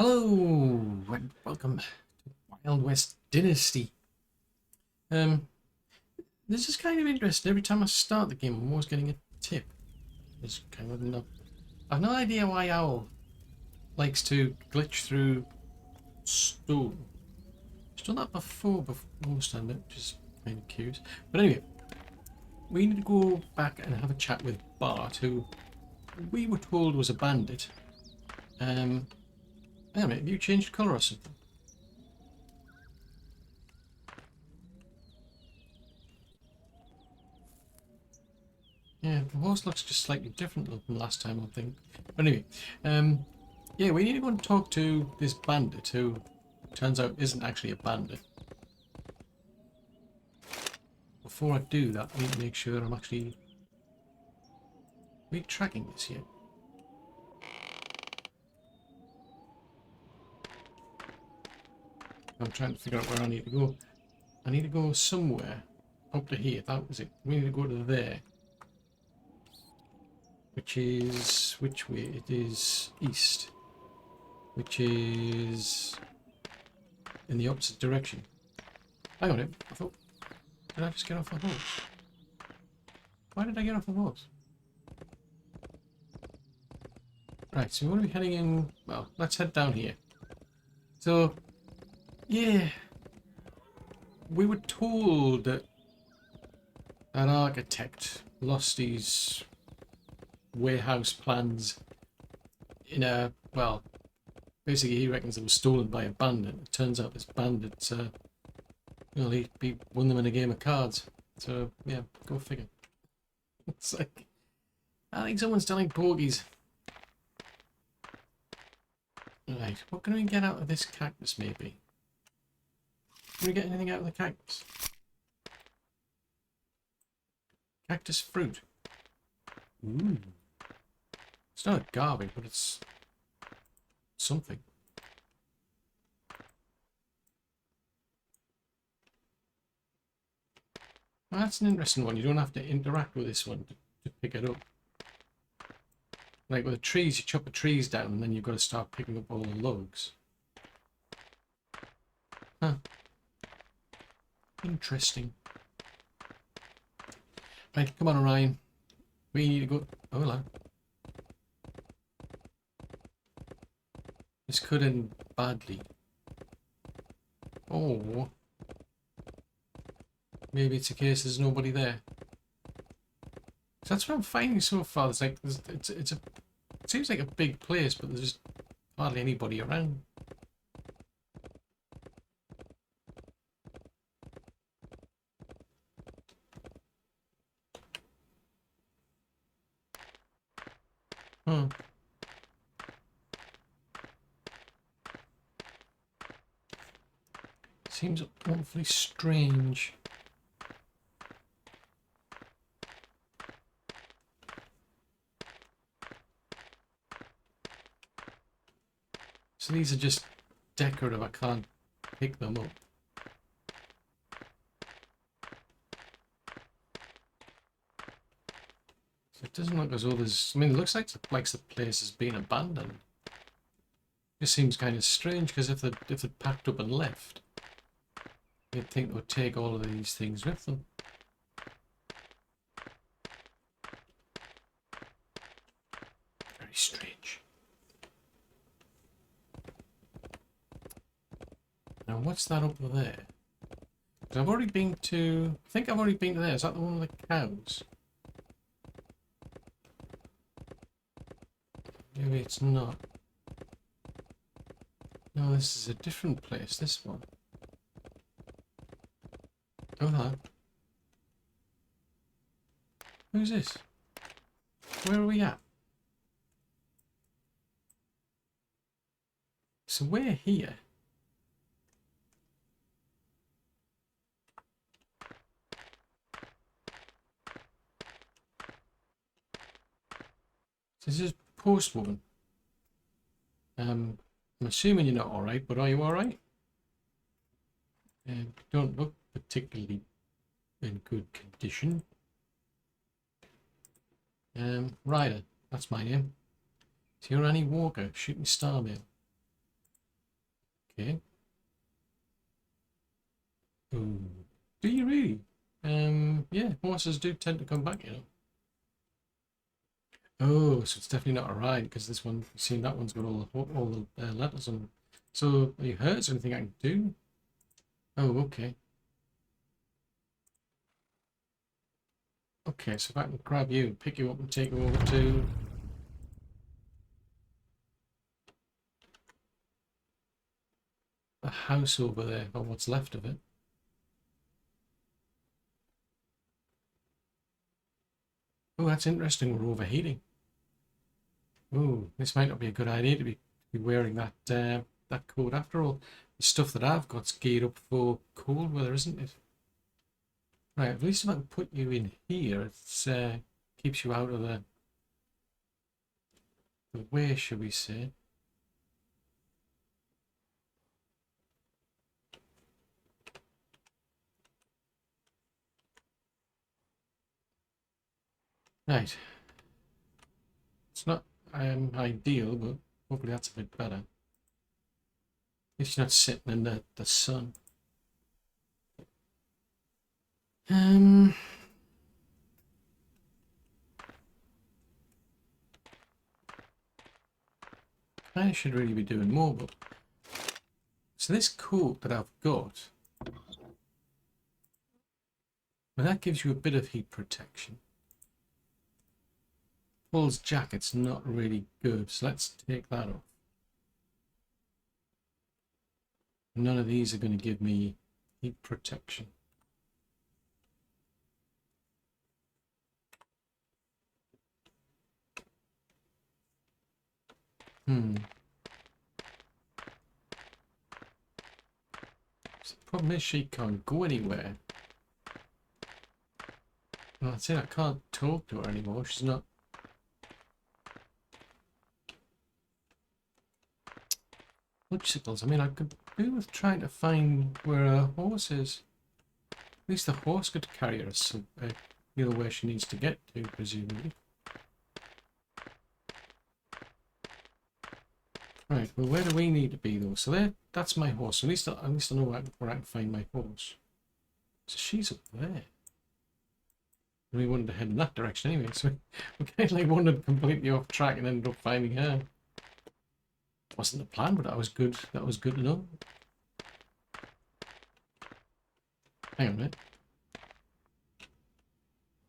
Hello and welcome to Wild West Dynasty. This is kind of interesting. Every time I start the game, I'm always getting a tip. It's kind of no. I've no idea why Owl likes to glitch through stone. I've done that before understand it, which is kind of curious. But anyway, we need to go back and have a chat with Bart, who we were told was a bandit. Hang on a minute, have you changed colour or something? Yeah, the horse looks just slightly different than last time, I think. But anyway, yeah, we need to go and talk to this bandit who turns out isn't actually a bandit. Before I do that, I need to make sure I'm actually... Are we tracking this yet? I'm trying to figure out where I need to go. I need to go somewhere up to here. That was it. We need to go to there. Which is... which way? It is east. Which is... in the opposite direction. Hang on a minute. I thought... Did I just get off the horse? Why did I get off the horse? Right, so we want to be heading in... Well, let's head down here. So... yeah... we were told that an architect lost his warehouse plans in a, well, basically he reckons it was stolen by a bandit. It turns out this bandit, well, he won them in a game of cards. So, yeah, go figure. It's like, I think someone's telling porgies. Right, what can we get out of this cactus, maybe? Can we get anything out of the cactus? Cactus fruit. Ooh. It's not a garbage, but it's something. Well, that's an interesting one. You don't have to interact with this one to pick it up. Like with the trees, you chop the trees down and then you've got to start picking up all the logs. Huh. Interesting. Right, come on, Orion. We need to go... Oh, hello. This could end badly. Oh. Maybe it's a case there's nobody there. That's what I'm finding so far. It's like it seems like a big place, but there's just hardly anybody around. Hmm. Seems awfully strange. So these are just decorative. I can't pick them up. So it doesn't look as though there's... I mean, it looks like the place has been abandoned. It seems kind of strange because if they'd packed up and left, you'd think they would take all of these things with them. Very strange. Now, what's that up there? 'Cause I've already been to... I think I've already been to there. Is that the one with the cows? Maybe it's not. No, this is a different place, this one. Oh, hello. Who's this? Where are we at? So we're here. So this is postwoman. I'm assuming you're not alright, but are you alright? Don't look particularly in good condition. Ryder, that's my name. It's your Annie Walker, shooting star mail. Okay. Ooh. Do you really? Yeah, horses do tend to come back, you know. Oh, so it's definitely not a ride because this one, see, that one's got all the letters on. So, are you hurt? Is there anything I can do? Oh, okay. Okay, so if I can grab you, pick you up and take you over to... the house over there, or what's left of it. Oh, that's interesting, we're overheating. Oh, this might not be a good idea to be wearing that coat after all. The stuff that I've got's geared up for cold weather, isn't it? Right, at least if I can put you in here, it keeps you out of the way, should we say. Right. It's not ideal, but hopefully that's a bit better. At least you're not sitting in the sun. I should really be doing more, but so this coat that I've got, well, that gives you a bit of heat protection. Paul's jacket's not really good, so let's take that off. None of these are going to give me heat protection. The problem is she can't go anywhere. Well, that's it, I can't talk to her anymore. She's not... Obstacles. I mean, I could do with trying to find where her horse is. At least the horse could carry her you know, where she needs to get to, presumably. Right, well, where do we need to be, though? So that's my horse. At least I know where I can find my horse. So she's up there. We wanted to head in that direction anyway, so we kind of like wandered completely off track and ended up finding her. Wasn't the plan, but that was good. That was good to know. Hang on a minute.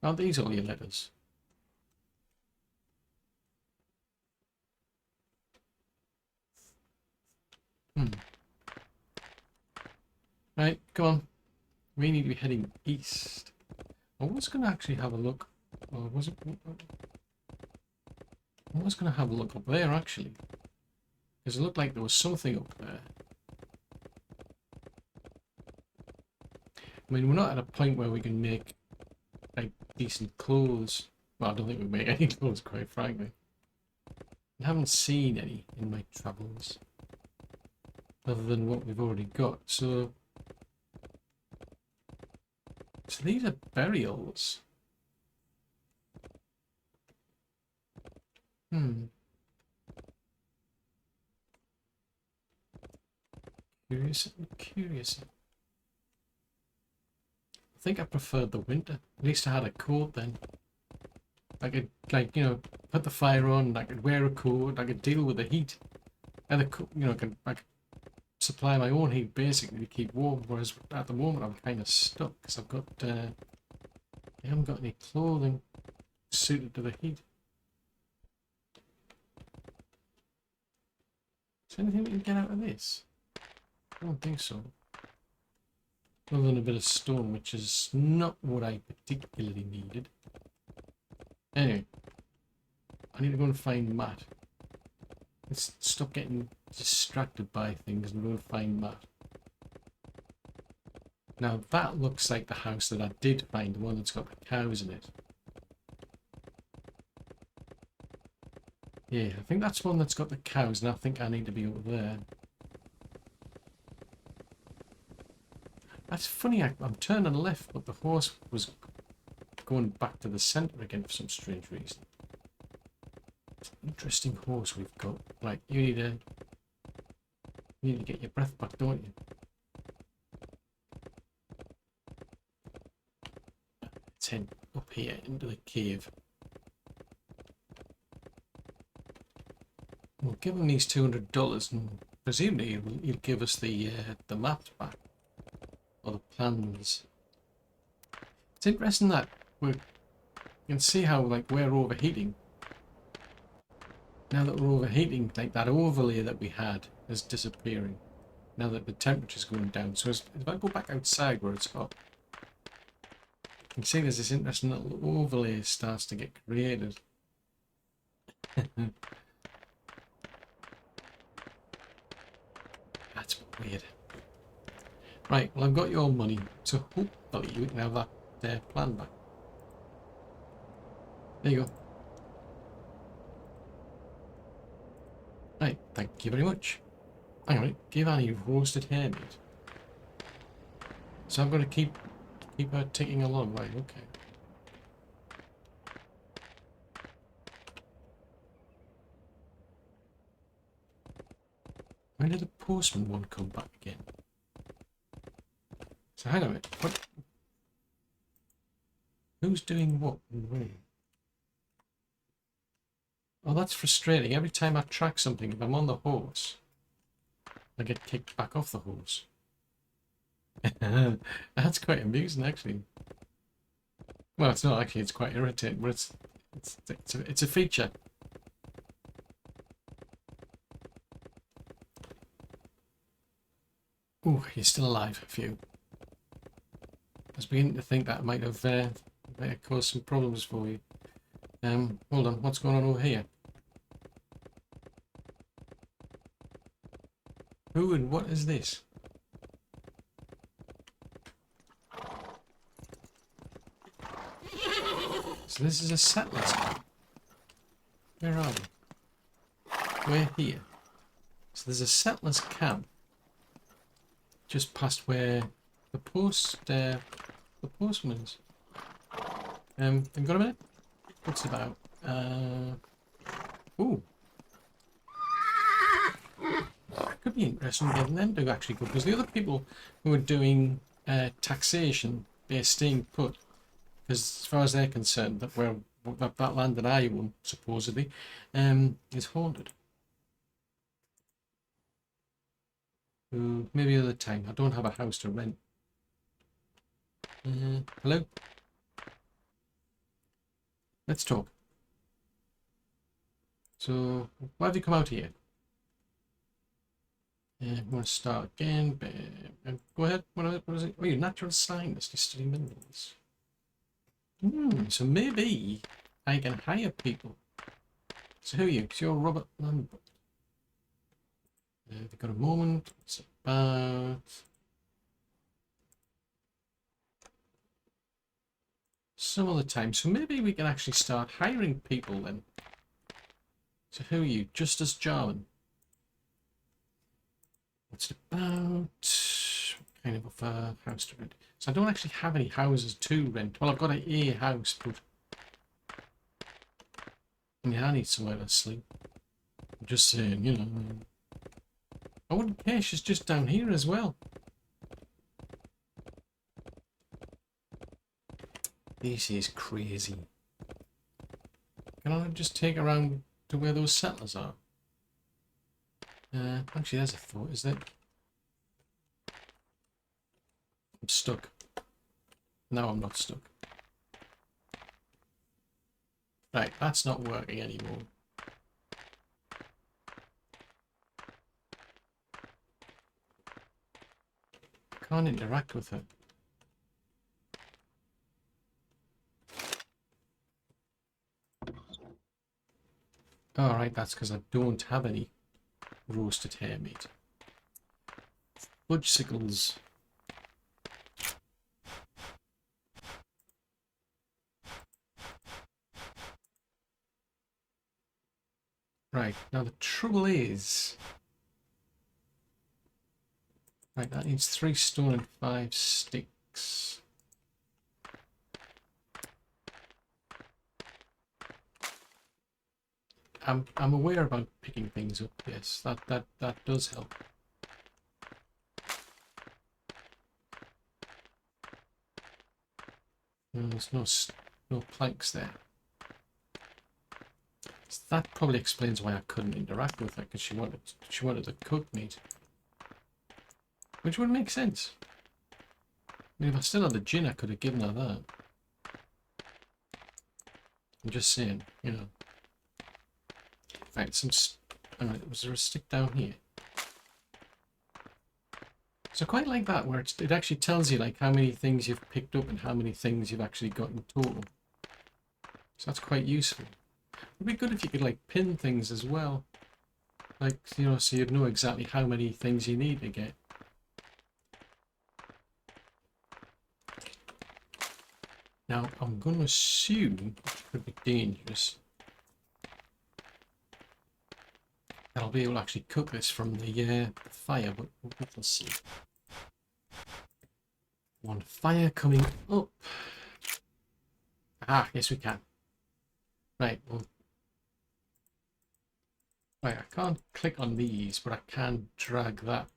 Aren't these all your letters? Right, come on. We need to be heading east. I was going to actually have a look. Or was it? I was going to have a look up there, actually. Because it looked like there was something up there. I mean, we're not at a point where we can make like decent clothes. Well, I don't think we make any clothes, quite frankly. I haven't seen any in my travels. Other than what we've already got. So these are burials. Curious. I think I preferred the winter. At least I had a coat then. I could, like, you know, put the fire on, I could wear a coat, I could deal with the heat. And you know, I could supply my own heat basically to keep warm, whereas at the moment I'm kind of stuck because I haven't got any clothing suited to the heat. Is there anything we can get out of this? I don't think so. Other than a bit of stone, which is not what I particularly needed. Anyway, I need to go and find Matt. Let's stop getting distracted by things and go and find Matt. Now that looks like the house that I did find, the one that's got the cows in it. Yeah, I think that's one that's got the cows, and I think I need to be over there. That's funny, I'm turning left, but the horse was going back to the centre again for some strange reason. It's an interesting horse we've got. Right, you need a... You need to get your breath back, don't you? Let's head up here into the cave. We'll give him these $200 and presumably he'll give us the maps back. Or the plans. It's interesting that you can see how like we're overheating. Now that we're overheating, like that overlay that we had is disappearing. Now that the temperature's going down. So if I go back outside where it's hot, you can see there's this interesting little overlay starts to get created. That's weird. Right, well I've got your money, so hopefully you can have that plan back. There you go. Right, thank you very much. Hang on, give Annie roasted hare meat. So I'm going to keep her ticking along, right? Okay. When did the postman one come back again? So hang on a minute. What? Who's doing what and when? Oh, that's frustrating. Every time I track something, if I'm on the horse, I get kicked back off the horse. That's quite amusing, actually. Well, it's not actually. It's quite irritating, but it's a feature. Ooh, you're still alive, a few. I was beginning to think that might have caused some problems for you. Hold on, what's going on over here? Who and what is this? So this is a settlers camp. Where are we? We're here. So there's a settlers camp just past where the postman is. Have you got a minute? What's it about? Ooh. Could be interesting getting them to actually go, because the other people who are doing taxation, they're staying put. Because as far as they're concerned, that land that I own, supposedly, is haunted. Maybe another time. I don't have a house to rent. Hello? Let's talk. So, why have you come out here? I'm going to start again. Go ahead. What is it? Oh, you're a natural scientist. You study minerals. So maybe I can hire people. So who are you? Because you're Robert Lambert. Have you got a moment? It's about... some other time. So maybe we can actually start hiring people then. So who are you? Justice Jarman. What's it about? What kind of a house to rent? So I don't actually have any houses to rent. Well, I've got a house, but yeah, I need somewhere to sleep. I'm just saying, you know. I wouldn't care. She's just down here as well. This is crazy. Can I just take her around to where those settlers are? Actually, there's a thought, is there? I'm stuck. No, I'm not stuck. Right, that's not working anymore. Can't interact with her. Alright, that's because I don't have any roasted hare meat. Fudgesicles. Right, now the trouble is... right, that needs 3 stone and 5 sticks. I'm aware about picking things up, yes, that does help. No, there's no planks there. So that probably explains why I couldn't interact with her, because she wanted to cook meat, which would make sense. I mean, if I still had the gin, I could have given her that. I'm just saying, you know. Right, was there a stick down here? So quite like that, where it actually tells you like how many things you've picked up and how many things you've actually got in total. So that's quite useful. It'd be good if you could like pin things as well. Like, you know, so you'd know exactly how many things you need to get. Now, I'm going to assume it could be dangerous that I'll be able to actually cook this from the fire, but we'll see. One fire coming up. Ah, yes we can. Right, well. Right, I can't click on these, but I can drag that.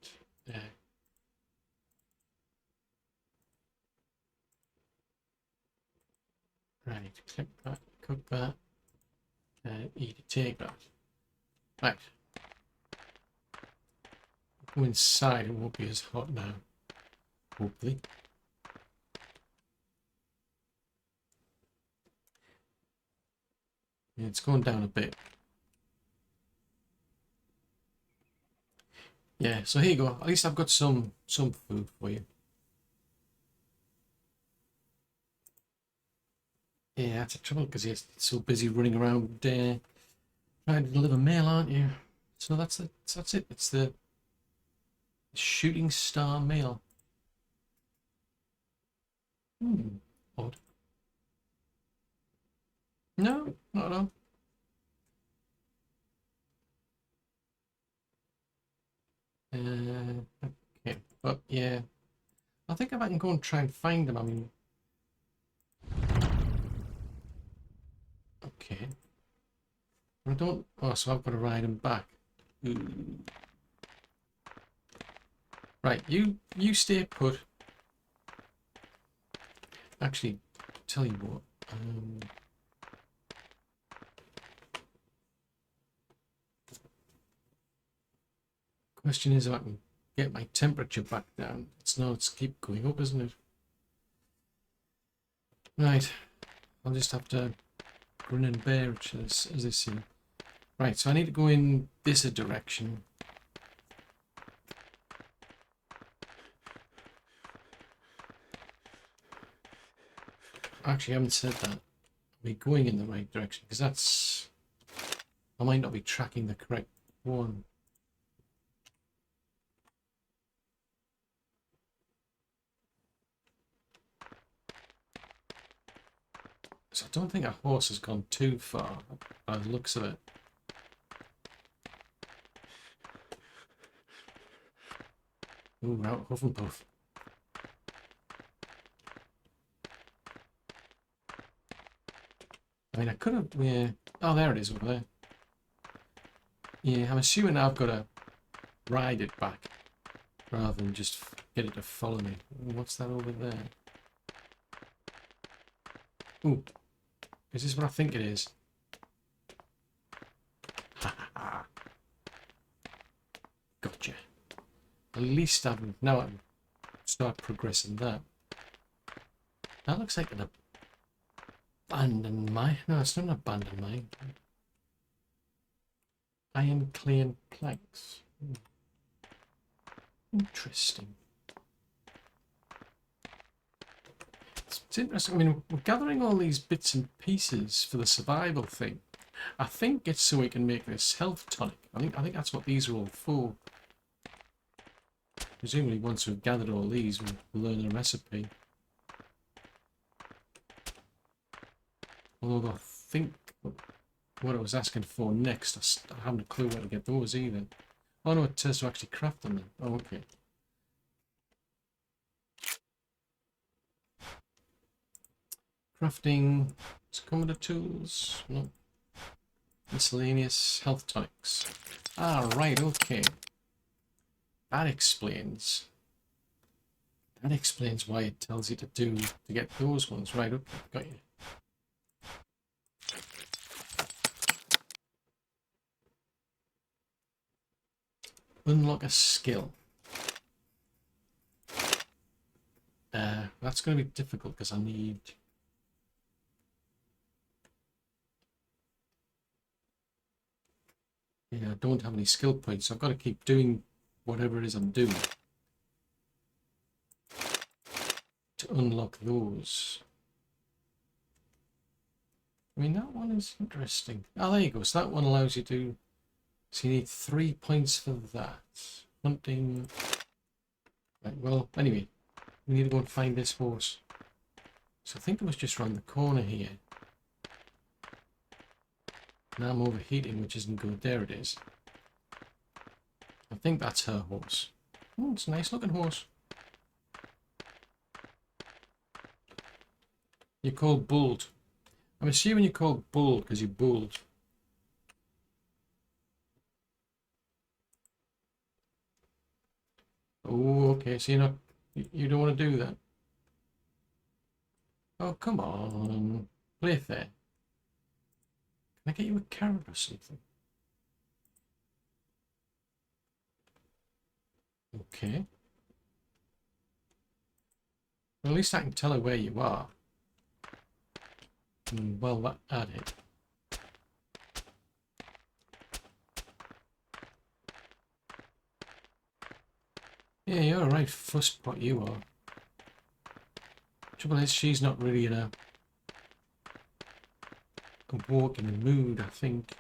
Right, click that, cook that, E to take that. Right. Go inside, it won't be as hot now. Hopefully. Yeah, it's going down a bit. Yeah, so here you go. At least I've got some food for you. Yeah, that's a trouble because you're so busy running around trying to deliver mail, aren't you? So that's it. It's the shooting star mail. Odd. No, not at all. Okay, but yeah, I think if I can go and try and find them, I mean, okay. I don't. Oh, so I've got to ride them back. Ooh. Right, you stay put. Actually, tell you what. Question is if I can get my temperature back down. It's keep going up, isn't it? Right, I'll just have to grin and bear it as I see. Right, so I need to go in this direction. Actually, I haven't said that. We're going in the right direction because that's. I might not be tracking the correct one. So I don't think our horse has gone too far by the looks of it. Ooh, we're out Huff and Puff. I mean, I could have. Yeah. Oh, there it is over there. Yeah, I'm assuming I've got to ride it back rather than just get it to follow me. What's that over there? Ooh. Is this what I think it is? Ha ha ha. Gotcha. At least now I can start progressing that. That looks like an abandoned mine. No, it's not an abandoned mine. Iron clay and planks. Interesting. It's interesting. I mean, we're gathering all these bits and pieces for the survival thing. I think it's so we can make this health tonic. I think that's what these are all for. Presumably, once we've gathered all these, we'll learn a recipe. Although I think what I was asking for next, I haven't a clue where to get those either. Oh no, it says to actually craft them then. Oh, okay. Crafting, commodity tools, no. Miscellaneous health tonics. Ah, right, okay. That explains That explains why it tells you to get those ones. Right, okay, got you. Unlock a skill. That's going to be difficult because I need... Yeah, I don't have any skill points, so I've got to keep doing whatever it is I'm doing to unlock those. I mean, that one is interesting. Oh, there you go. So that one allows you to... So you need 3 points for that. Hunting... Right, well, anyway, we need to go and find this horse. So I think it was just around the corner here. Now I'm overheating, which isn't good. There it is. I think that's her horse. Oh, it's a nice looking horse. You're called Bold. I'm assuming you're called Bold because you're bold. Oh, okay. So you're not... You don't want to do that. Oh, come on. Play fair. Can I get you a carrot or something? Okay. Well, at least I can tell her where you are. And well, that added. Yeah, you're a right fusspot, you are. Trouble is, she's not really in a walking mood, I think.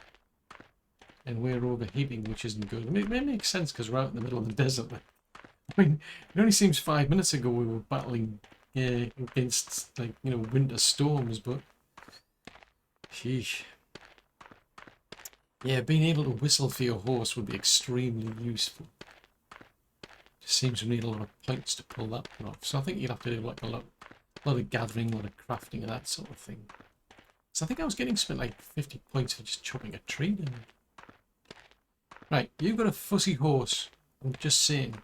And we're overheating, which isn't good. I mean, it makes sense because we're out in the middle of the desert. I mean, it only seems 5 minutes ago we were battling against, like, you know, winter storms, but... Sheesh. Yeah, being able to whistle for your horse would be extremely useful. Just seems we need a lot of points to pull that one off. So I think you'd have to do like a lot of gathering, a lot of crafting and that sort of thing. So I think I was getting spent like 50 points for just chopping a tree down. Right, you've got a fussy horse. I'm just saying.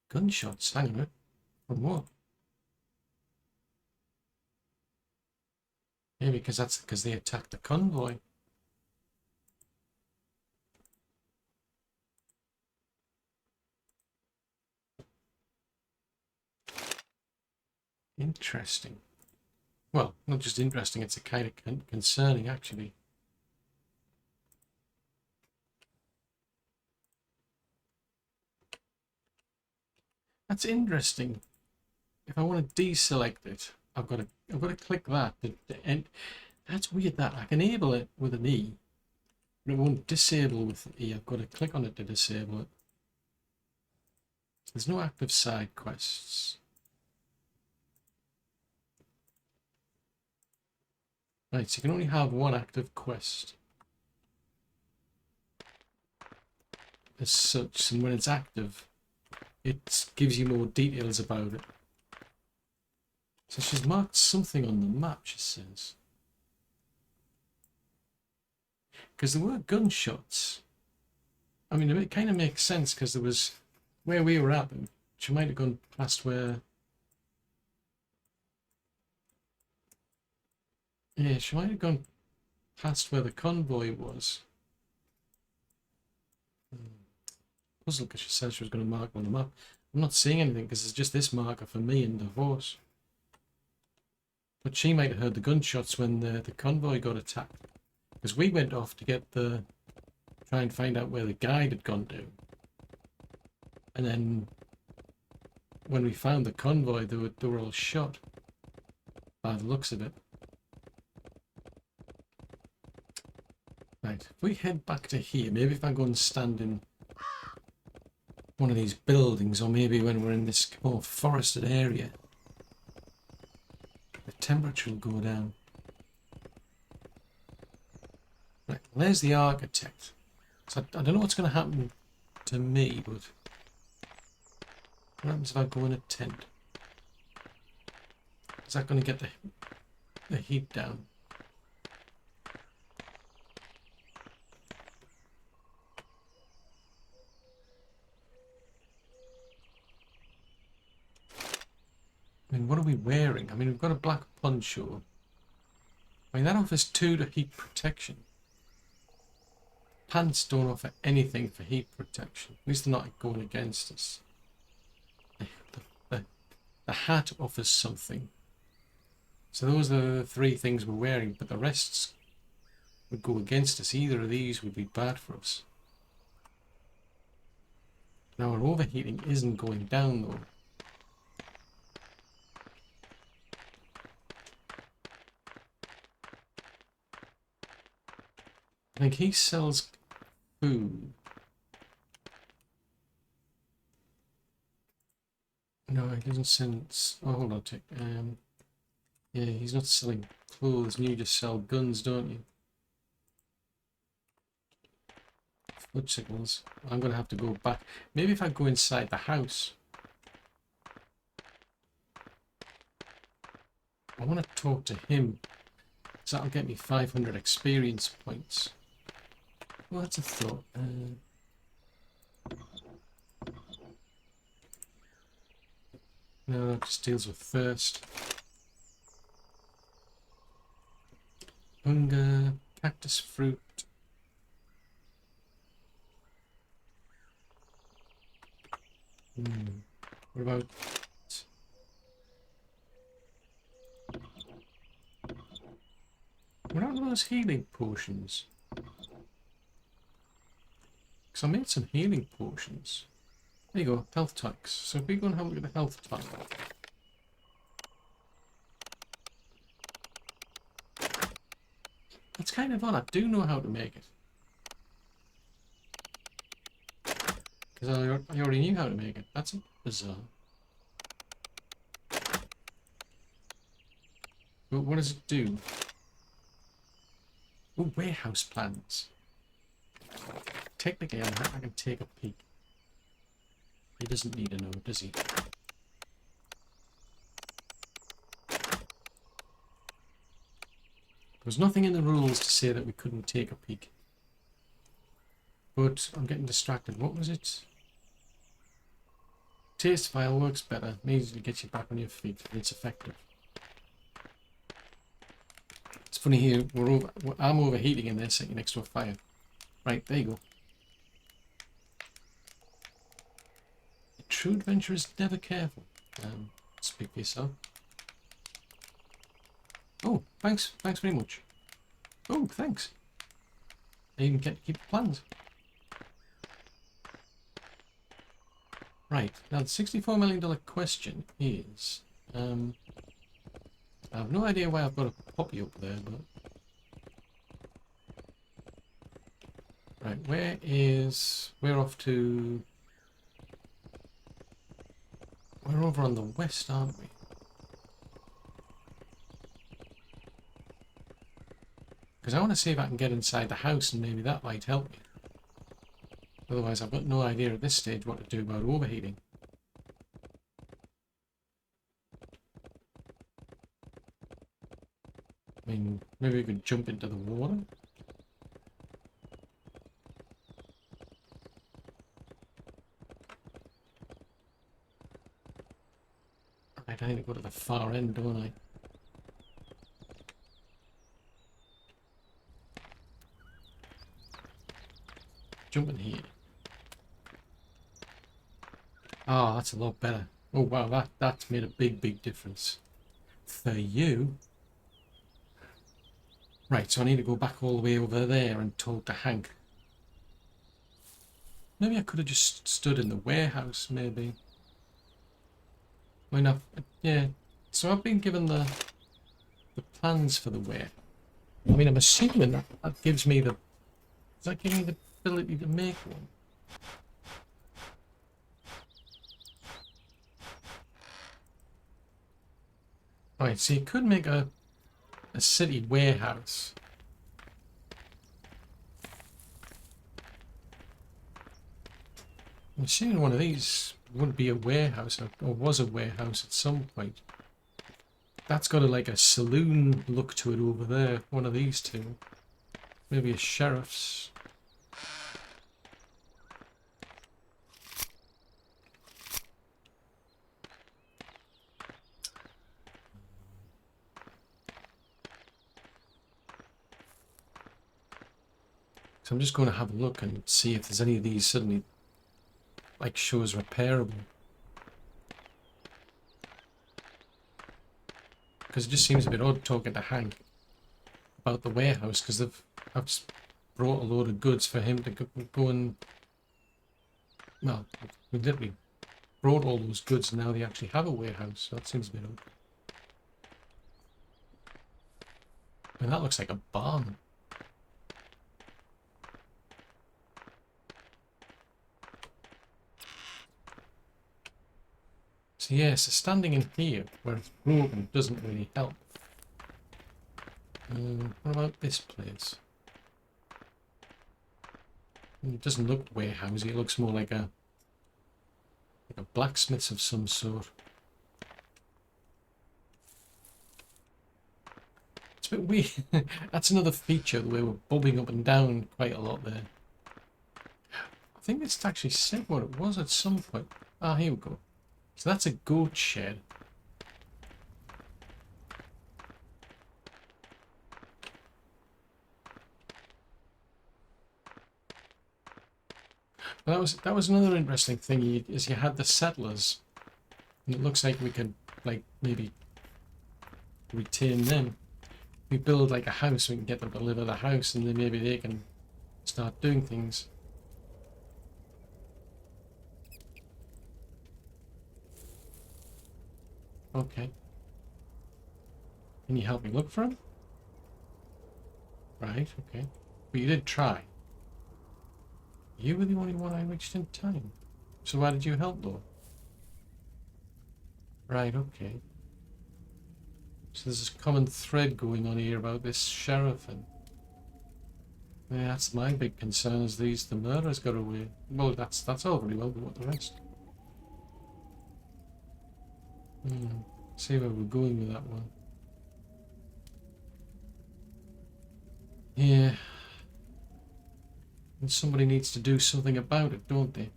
Gunshots, hang on. From what? Maybe because that's because they attacked the convoy. Interesting. Well, not just interesting, it's a kind of concerning, actually. That's interesting. If I want to deselect it, I've got to click that. And that's weird. That I can enable it with an E, but it won't disable with an E. I've got to click on it to disable it. There's no active side quests. Right, so you can only have one active quest as such, and when it's active, it gives you more details about it. So she's marked something on the map, she says. Because there were gunshots. I mean, it kind of makes sense because there was where we were at. She might have gone past where... Yeah, she might have gone past where the convoy was. Puzzle because she said she was going to mark on the map. I'm not seeing anything because it's just this marker for me and the horse. But she might have heard the gunshots when the convoy got attacked. Because we went off to get the... try and find out where the guide had gone to. And then when we found the convoy, they were all shot. By the looks of it. Right, if we head back to here, maybe if I go and stand in one of these buildings, or maybe when we're in this more forested area, the temperature will go down. Right, well, there's the architect. So I don't know what's going to happen to me, but what happens if I go in a tent? Is that going to get the heat down? what are we wearing? I mean, we've got a black poncho. I mean, that offers 2 to heat protection. Pants don't offer anything for heat protection. At least they're not going against us. The hat offers something. So those are the 3 things we're wearing, but the rest would go against us. Either of these would be bad for us. Now our overheating isn't going down though. I think he sells food. No, he doesn't sell. Oh, hold on. Yeah, he's not selling clothes. You just sell guns, don't you? Foot signals. I'm gonna have to go back. Maybe if I go inside the house. I want to talk to him. So that'll get me 500 experience points. Well, that's a thought. No, it just deals with thirst. Hunger, cactus fruit. What about... What are those healing potions? Because I made some healing potions. There you go, health tax. So if we go and have a look at the health tax. It's kind of odd. I do know how to make it. Because I already knew how to make it. That's bizarre. But what does it do? Oh, warehouse plans. Technically, I can take a peek. He doesn't need to know, does he? There's nothing in the rules to say that we couldn't take a peek. But I'm getting distracted. What was it? Taste file works better. Immediately gets you back on your feet. It's effective. It's funny here. I'm overheating in there, sitting next to a fire. Right, there you go. A true adventurer is never careful. Speak for yourself. Oh, thanks. Thanks very much. Oh, thanks. I even get to keep the plans. Right, now the $64 million question is... I have no idea why I've got a poppy up there, but... Right, we're off to... We're over on the west, aren't we? Because I want to see if I can get inside the house and maybe that might help me. Otherwise I've got no idea at this stage what to do about overheating. I mean, maybe we could jump into the water? Right, I need to go to the far end, don't I? Jump in here. Oh, that's a lot better. Oh wow, that's made a big difference. For you. Right, so I need to go back all the way over there and talk to Hank. Maybe I could have just stood in the warehouse, maybe. I mean, yeah. So I've been given the plans for the warehouse. I mean, I'm assuming that gives me the... Does that give me the ability to make one? Right, so you could make a city warehouse. I'm assuming one of these would be a warehouse, or was a warehouse at some point. That's got like a saloon look to it over there, one of these two. Maybe a sheriff's. So I'm just going to have a look and see if there's any of these suddenly like shows repairable. Because it just seems a bit odd talking to Hank about the warehouse, because I've just brought a load of goods for him to go and, well, we literally brought all those goods and now they actually have a warehouse, so that seems a bit odd. And that looks like a barn. So yeah, so standing in here where it's broken doesn't really help. What about this place? It doesn't look warehousey, it looks more like a blacksmith of some sort. It's a bit weird. That's another feature, the way we're bobbing up and down quite a lot there. I think it's actually said what it was at some point. Ah, here we go. So that's a goat shed. But that was another interesting thing. Is you had the settlers, and it looks like we could like maybe retain them. We build like a house, we can get them to live in the house, and then maybe they can start doing things. Okay. Can you help me look for him? Right, okay. But you did try. You were the only one I reached in time. So why did you help, though? Right, okay. So there's this common thread going on here about this sheriff, and yeah, that's my big concern, is the murderers got away. Well, that's all very well, but what the rest? See where we're going with that one. Yeah. And somebody needs to do something about it, don't they?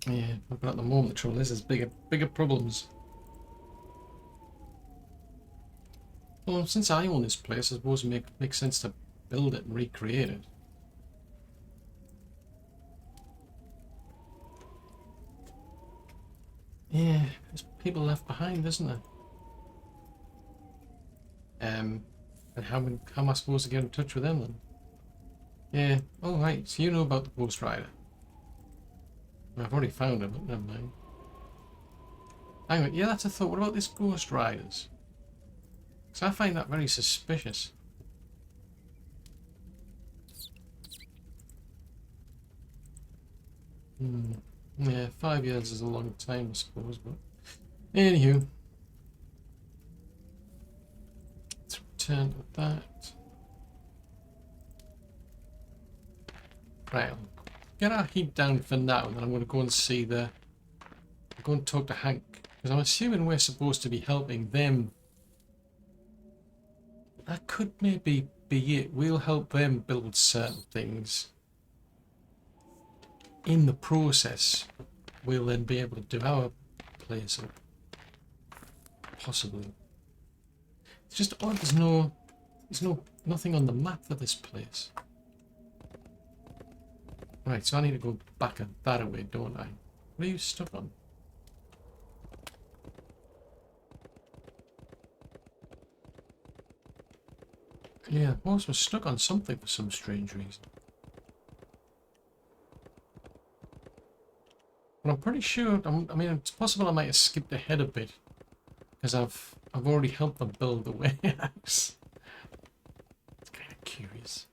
Yeah, but at the moment the trouble is there's bigger problems. Well, since I own this place, I suppose it makes sense to build it and recreate it. Yeah, there's people left behind, isn't there? And how am I supposed to get in touch with them then? Yeah, oh right, so you know about the Ghost Rider. I've already found him, but never mind. Hang on, yeah, that's a thought. What about this Ghost Riders? Because I find that very suspicious. Yeah, 5 years is a long time, I suppose, but anywho. Let's return to that. Right, I'll get our heat down for now, and then I'm going to go and see I'm going to talk to Hank, because I'm assuming we're supposed to be helping them. That could maybe be it. We'll help them build certain things. In the process, we'll then be able to do our place up. Possibly. It's just odd. There's nothing on the map for this place. Right, so I need to go back that way, don't I? What are you stuck on? Yeah, most was stuck on something for some strange reason. But I'm pretty sure. I mean, it's possible I might have skipped ahead a bit because I've already helped them build the warehouse. It's kind of curious.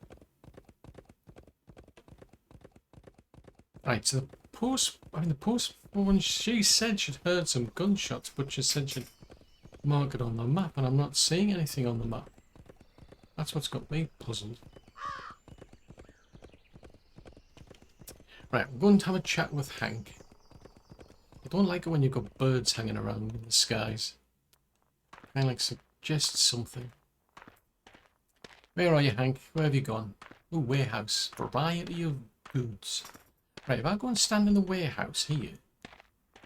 Right, so the postwoman, she said she'd heard some gunshots, but she said she'd mark it on the map, and I'm not seeing anything on the map. That's what's got me puzzled. Right, I'm going to have a chat with Hank. I don't like it when you've got birds hanging around in the skies. Kind of like suggests something. Where are you, Hank? Where have you gone? Oh, warehouse. Variety of goods. Right, if I go and stand in the warehouse here, I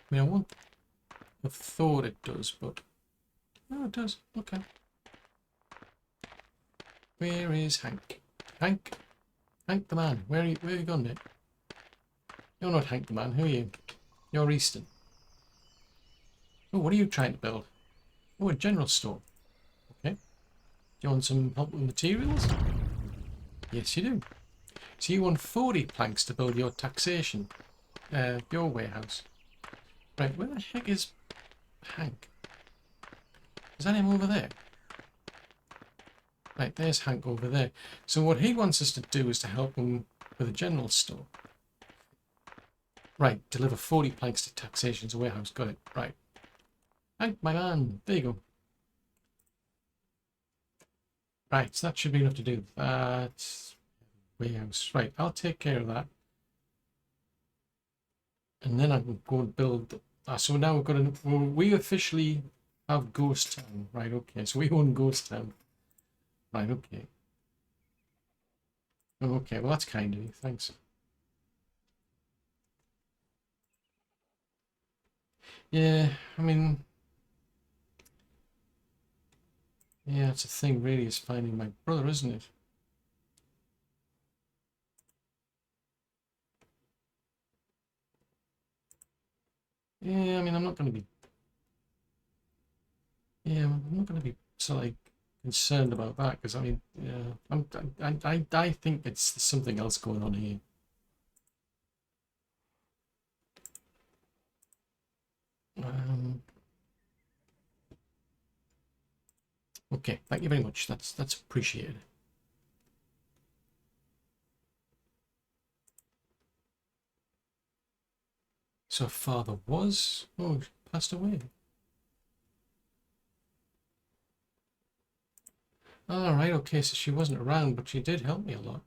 mean, I won't have thought it does, but no, it does. Okay. Where is Hank? Hank? Hank the man. Where are you gone, mate? You're not Hank the man. Who are you? You're Easton. Oh, what are you trying to build? Oh, a general store. Okay. Do you want some help with materials? Yes, you do. So you want 40 planks to build your taxation, your warehouse. Right, where the heck is Hank? Is that him over there? Right, there's Hank over there. So what he wants us to do is to help him with a general store. Right, deliver 40 planks to taxation's warehouse. Got it. Right. Hank, my man. There you go. Right, so that should be enough to do that. Warehouse. Right, I'll take care of that. And then I can go and build. So now we've got we officially have Ghost Town. Right, okay. So we own Ghost Town. Right, okay. Oh, okay, well that's kind of you. Thanks. Yeah, I mean, yeah, it's a thing really, is finding my brother, isn't it? Yeah, I mean, I'm not going to be. Yeah, I'm not going to be so like concerned about that because I mean, yeah, I think it's something else going on here. Okay, thank you very much. That's appreciated. So father was passed away. All right, okay, so she wasn't around, but she did help me a lot.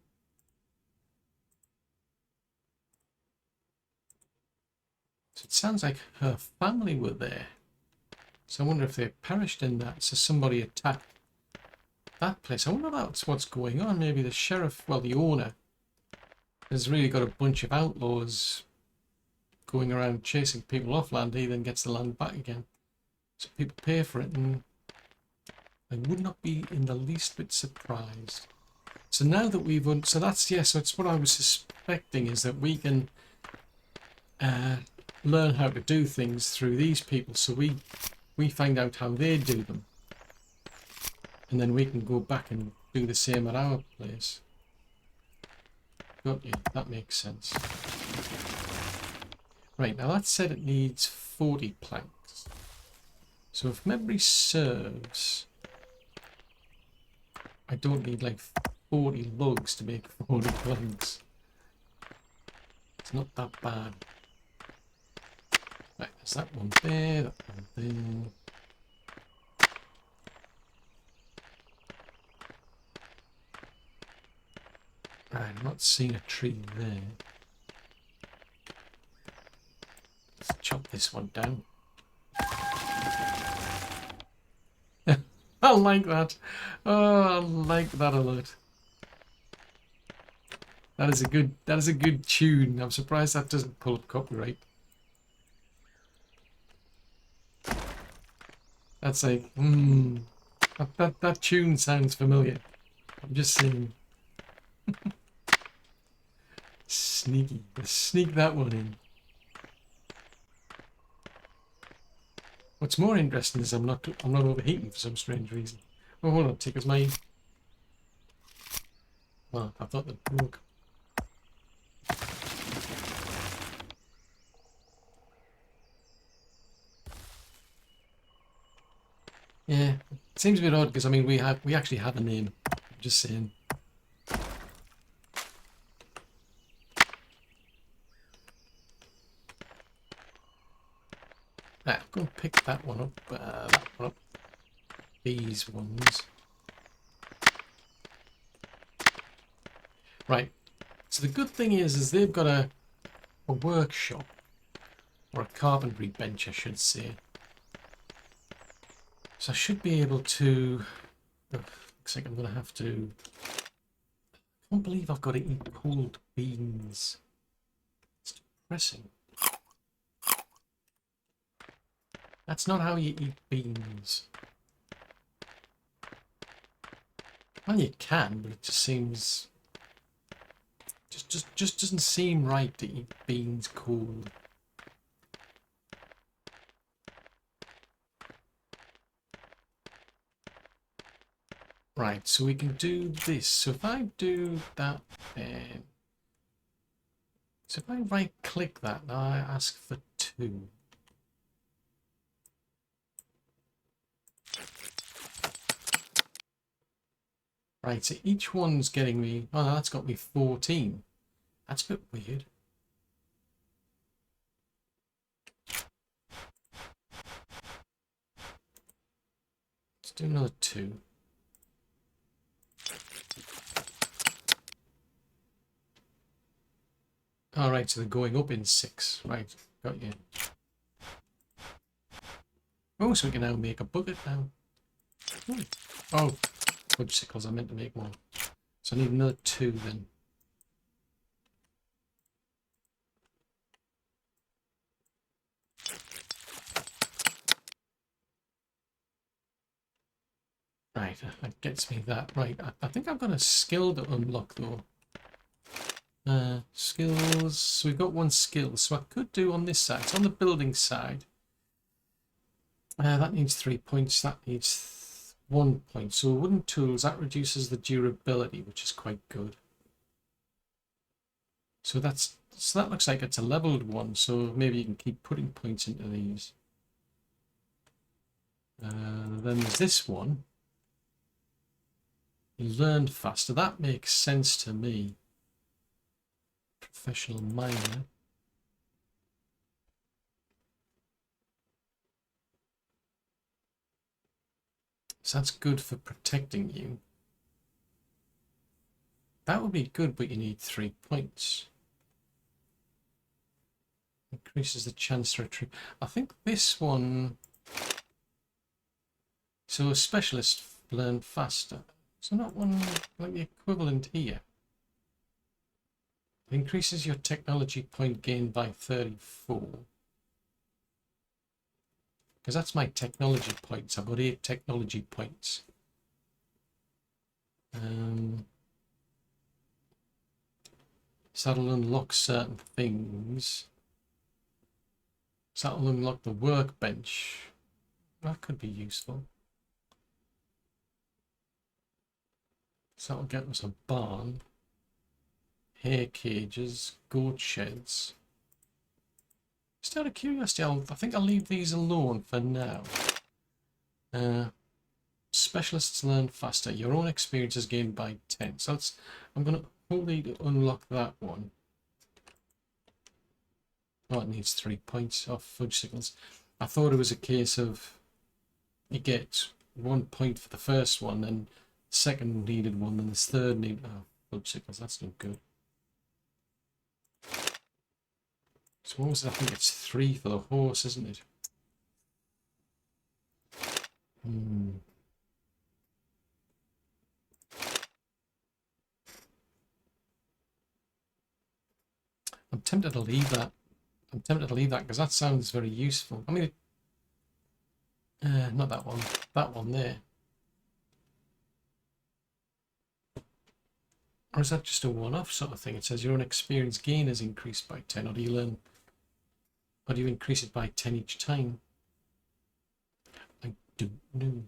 So it sounds like her family were there. So I wonder if they perished in that. So somebody attacked that place. I wonder if that's what's going on. Maybe the sheriff, well, the owner, has really got a bunch of outlaws going around chasing people off land. He then gets the land back again. So people pay for it, and I would not be in the least bit surprised. So now that we've so that's, yeah, so it's what I was suspecting, is that we can learn how to do things through these people. So we find out how they do them, and then we can go back and do the same at our place. Got you. That makes sense. Right, now that said, it needs 40 planks. So if memory serves, I don't need like 40 logs to make 40 planks. It's not that bad. Right, there's that one there, that one there. Right, I'm not seeing a tree there. Let's chop this one down. I like that. Oh, I like that a lot. That is a good tune. I'm surprised that doesn't pull up copyright. That's like, that tune sounds familiar. I'm just saying. Sneaky. Let's sneak that one in. What's more interesting is I'm not overheating for some strange reason. Oh, hold on, tickers my. Well, I thought that broke. Yeah, it seems a bit odd because I mean we actually have a name. I'm just saying. Right, go and pick that one up. That one up. These ones. Right. So the good thing is they've got a workshop, or a carpentry bench, I should say. So I should be able to. Looks like I'm going to have to. I can't believe I've got to eat cold beans. It's depressing. That's not how you eat beans. Well, you can, but it just seems... Just doesn't seem right to eat beans cold. Right, so we can do this. So if I do that, so if I right click that, now I ask for 2. Right, so each one's getting me, oh, that's got me 14. That's a bit weird. Let's do another 2. All right, so they're going up in 6. Right, got you. Oh, so we can now make a bucket now. Ooh. Oh, fudgesicles, I meant to make one. So I need another 2 then. Right, that gets me that. Right, I think I've got a skill to unlock though. Skills, so we've got 1 skill, so I could do on this side. It's on the building side. That needs 3 points, that needs 1 point. So wooden tools, that reduces the durability, which is quite good. So that looks like it's a leveled one, so maybe you can keep putting points into these. Then there's this one. Learn faster, that makes sense to me. Professional miner. So that's good for protecting you. That would be good, but you need 3 points. Increases the chance to retrieve. I think this one... So a specialist learn faster. So not one like the equivalent here. It increases your technology point gain by 34. Because that's my technology points. I've got 8 technology points. So that'll unlock certain things. So that'll unlock the workbench. That could be useful. So that'll get us a barn. Hay cages, goat sheds. Just out of curiosity, I think I'll leave these alone for now. Specialists learn faster. Your own experience is gained by 10. So I'm going to hopefully unlock that one. Oh, it needs 3 points off fudgesicles. I thought it was a case of you get 1 point for the first one, then the second needed one, then the third needed... Oh, fudgesicles, that's no good. So what was it? I think it's 3 for the horse, isn't it? I'm tempted to leave that. I'm tempted to leave that because that sounds very useful. I mean, not that one. That one there. Or is that just a one-off sort of thing? It says your own experience gain is increased by 10, or do you learn... Or do you increase it by 10 each time? I don't know.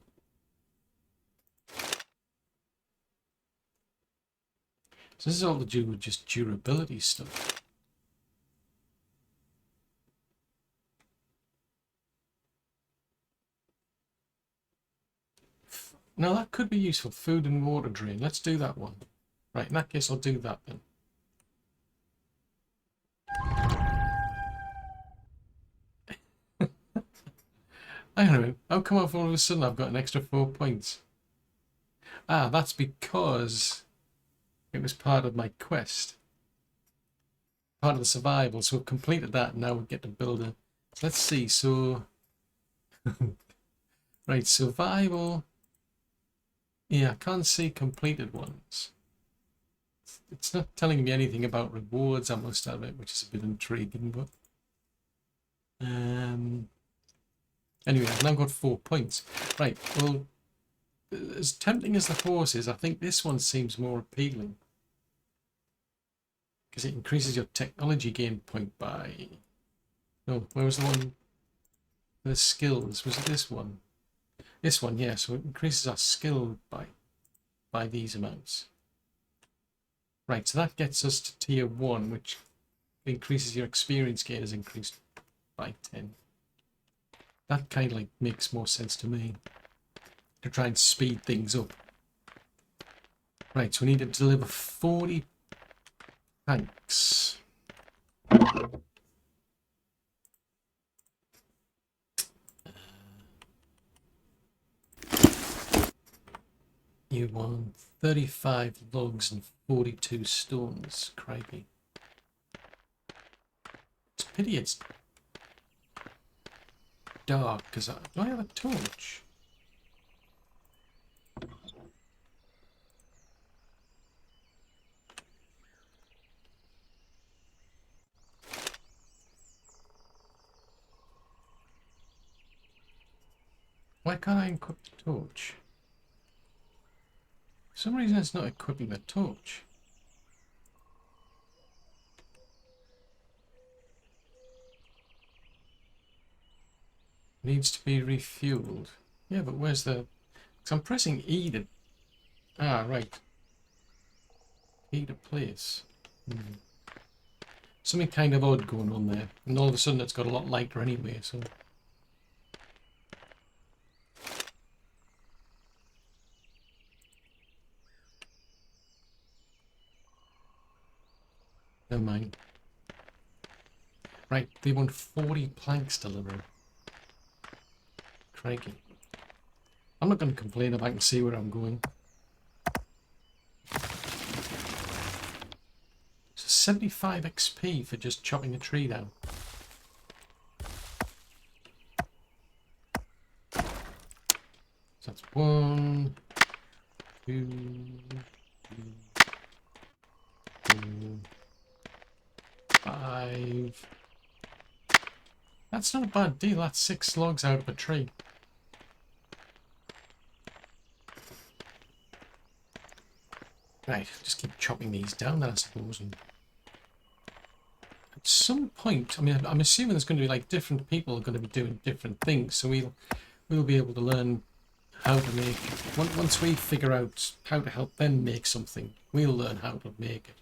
So this is all to do with just durability stuff. Now that could be useful. Food and water drain. Let's do that one. Right, in that case I'll do that then. Hang on a minute. How come all of a sudden I've got an extra 4 points? Ah, that's because it was part of my quest. Part of the survival. So we've completed that and now we get to build a... So let's see, so... Right, survival... Yeah, I can't see completed ones. It's not telling me anything about rewards, I must admit, which is a bit intriguing, but... Anyway, I've now got 4 points. Right, well, as tempting as the horse is, I think this one seems more appealing. Because it increases your technology gain point by... No, where was the one? The skills. Was it this one? This one, yeah. So it increases our skill by these amounts. Right, so that gets us to tier 1, which increases your experience gain is increased by 10. That kind of like makes more sense to me. To try and speed things up. Right, so we need to deliver 40 tanks. You want 35 logs and 42 stones. Crikey. It's a pity it's dark, because do I have a torch? Why can't I equip the torch? For some reason it's not equipping the torch. Needs to be refueled. Yeah, but where's the... Because I'm pressing E to... Ah, right. E to place. Something kind of odd going on there. And all of a sudden it's got a lot lighter anyway, so... Never mind. Right, they want 40 planks delivered. Crikey. I'm not going to complain if I can see where I'm going. So 75 XP for just chopping a tree down. So that's 1, 2, 3, 4, 5. That's not a bad deal. That's 6 logs out of a tree. Right, just keep chopping these down then, I suppose. And at some point, I mean, I'm assuming there's going to be like different people are going to be doing different things, so we'll be able to learn how to make. Once we figure out how to help them make something, we'll learn how to make it.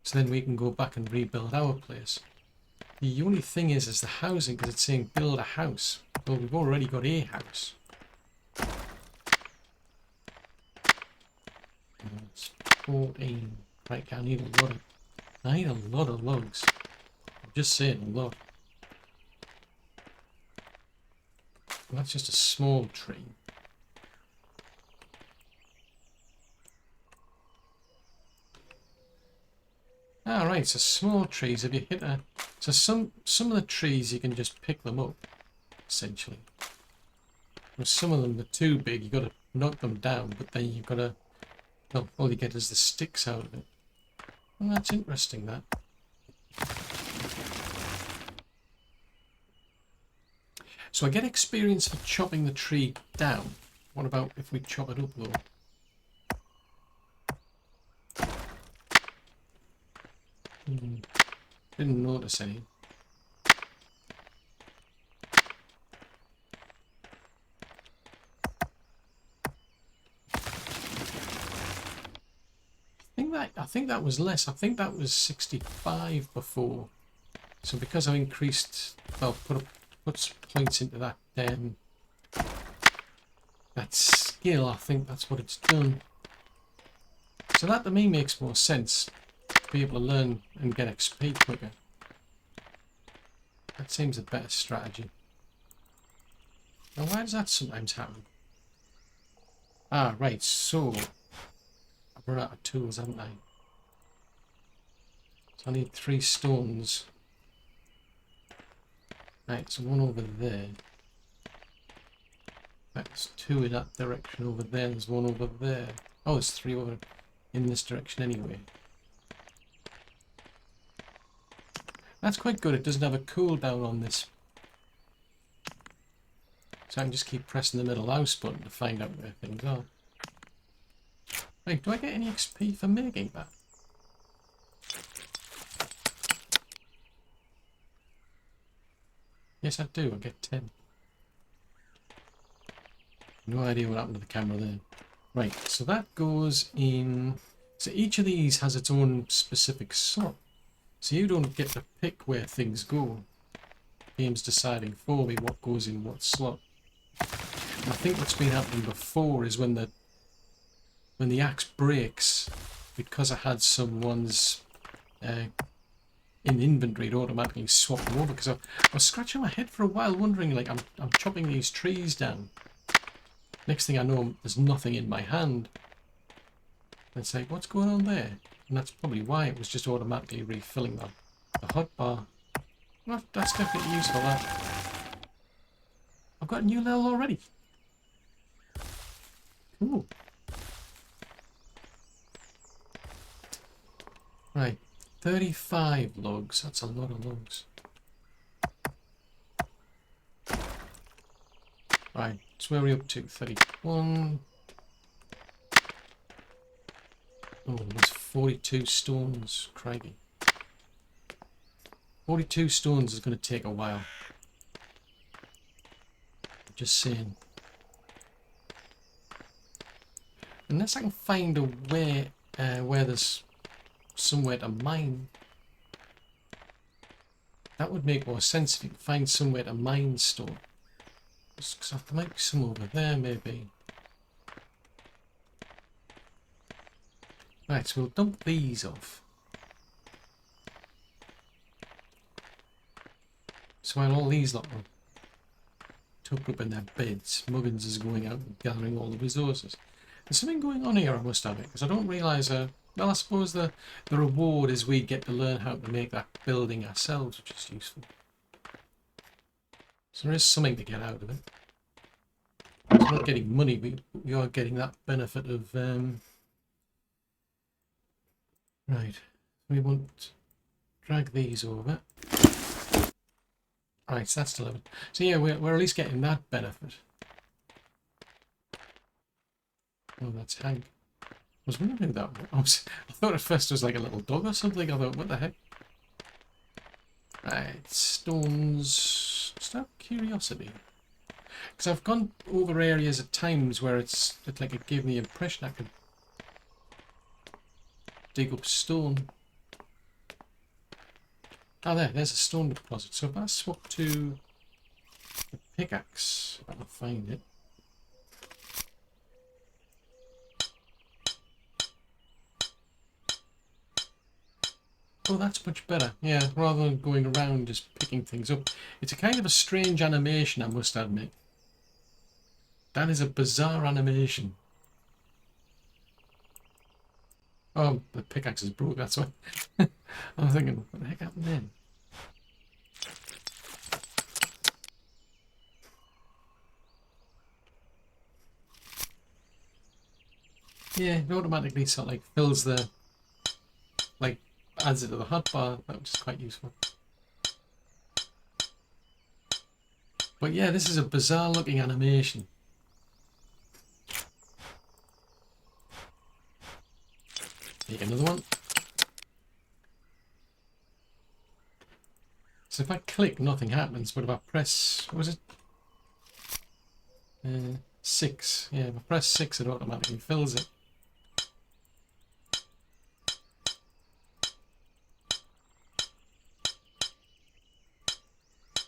So then we can go back and rebuild our place. The only thing is the housing, because it's saying build a house. Well, we've already got a house. It's 14. Right, I need a lot of logs. I'm just saying a lot. Well, that's just a small tree. Alright, so small trees, if you hit a... So some of the trees you can just pick them up, essentially. Whereas some of them are too big, you've got to knock them down, but then you've got to... Well, all you get is the sticks out of it. Well, that's interesting, that. So I get experience for chopping the tree down. What about if we chop it up, though? Didn't notice any. I think that was less. I think that was 65 before. So because I've increased, well, put points into that that skill, I think that's what it's done. So that to me makes more sense. To be able to learn and get XP quicker. That seems a better strategy. Now why does that sometimes happen? Ah, right, so I've run out of tools, haven't I? So I need 3 stones. Right, so 1 over there. That's 2 in that direction over there. There's 1 over there. Oh, there's 3 over in this direction anyway. That's quite good. It doesn't have a cooldown on this. So So I can just keep pressing the middle mouse button to find out where things are. Right, do I get any XP for making that? Yes, I do. I get 10. No idea what happened to the camera there. Right, so that goes in... So each of these has its own specific slot. So you don't get to pick where things go. Game's deciding for me what goes in what slot. And I think what's been happening before is when the axe breaks, because I had some ones in inventory, it automatically swapped them over. Because I was scratching my head for a while, wondering, like, I'm chopping these trees down. Next thing I know, there's nothing in my hand. And it's like, what's going on there? And that's probably why it was just automatically refilling the hotbar. Well, that's definitely useful, that. I've got a new level already. Cool. Right, 35 logs. That's a lot of logs. Right, so where are we up to? 31. Oh, there's 42 stones. Crikey. 42 stones is going to take a while. Just saying. Unless I can find a way where there's somewhere to mine. That would make more sense if you can find somewhere to mine stone. Because there might be some over there, maybe. Right, so we'll dump these off. So while all these lot are tucked up in their beds, Muggins is going out and gathering all the resources. There's something going on here, I must admit, because I don't realise... well, I suppose the reward is we get to learn how to make that building ourselves, which is useful. So there is something to get out of it. We're not getting money, we are getting that benefit of... Right, we want to drag these over. Right, so that's 11. So yeah, we're at least getting that benefit. Oh, that's Hank. I was wondering who that was. I thought at first it was like a little dog or something. I thought, what the heck? Right, stones. Just out of curiosity. Because I've gone over areas at times where it's like it gave me the impression I could dig up stone. Oh, there's a stone deposit. So if I swap to the pickaxe, if I can find it. Oh, that's much better. Yeah, rather than going around just picking things up. It's a kind of a strange animation, I must admit. That is a bizarre animation. Oh, the pickaxe is broke, that's why. I'm thinking, what the heck happened then? Yeah, it automatically sort of like fills the, like, adds it to the hotbar, which is quite useful. But yeah, this is a bizarre looking animation. Take another one. So if I click, nothing happens, but if I press, what was it? 6. Yeah, if I press 6, it automatically fills it.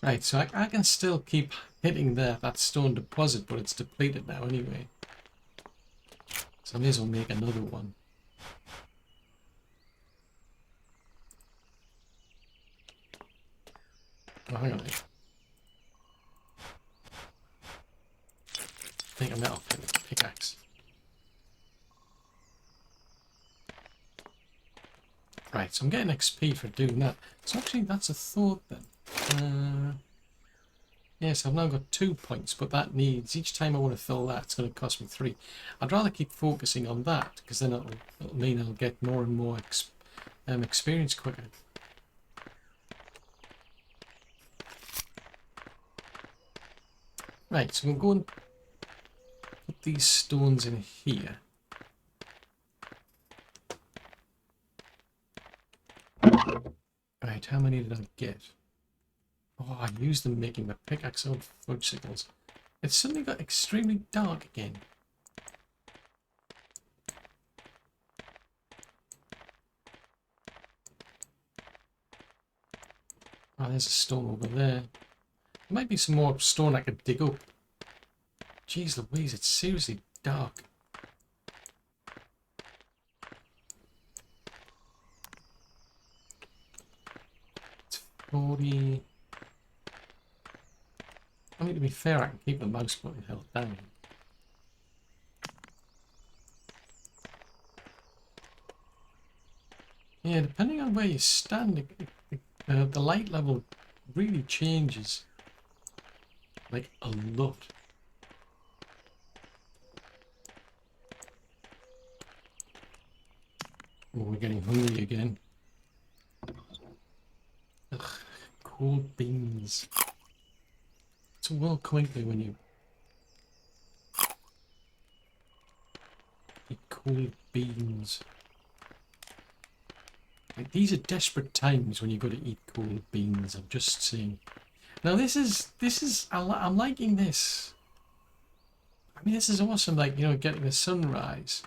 Right, so I can still keep hitting that stone deposit, but it's depleted now anyway. So I may as well make another one. Oh, hang on. I think I'm out of pickaxe. Right, so I'm getting XP for doing that. So actually, that's a thought then. Yes, I've now got 2 points, but that needs, each time I want to fill that, it's going to cost me 3. I'd rather keep focusing on that, because then it'll mean I'll get more and more experience quicker. Right, so we'll go and put these stones in here. Right, how many did I get? Oh, I used them making the pickaxe out of fudge sickles. It's suddenly got extremely dark again. Oh, there's a stone over there. There might be some more stone I could dig up. Jeez Louise, it's seriously dark. It's 40... I mean, to be fair, I can keep the mouse button held down. Yeah, depending on where you stand, the light level really changes. Like, a lot. Oh, we're getting hungry again. Ugh, cold beans. It's a world quickly when you eat cold beans. Like, these are desperate times when you've got to eat cold beans. I'm just saying. Now this is I'm liking this. I mean, this is awesome. Like, you know, getting the sunrise.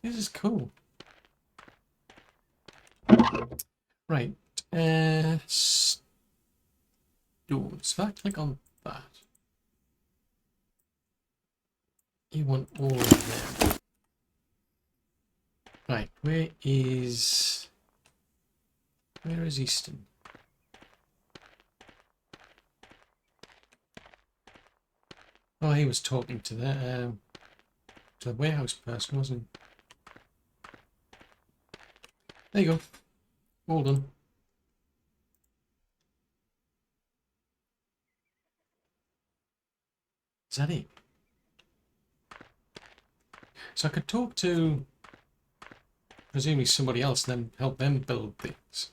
This is cool. Right. Stones. If I click on that, you want all of them. Right. Where is Easton? Oh, he was talking to the warehouse person, wasn't he? There you go. All done. Is that it? So I could talk to presumably somebody else and then help them build things.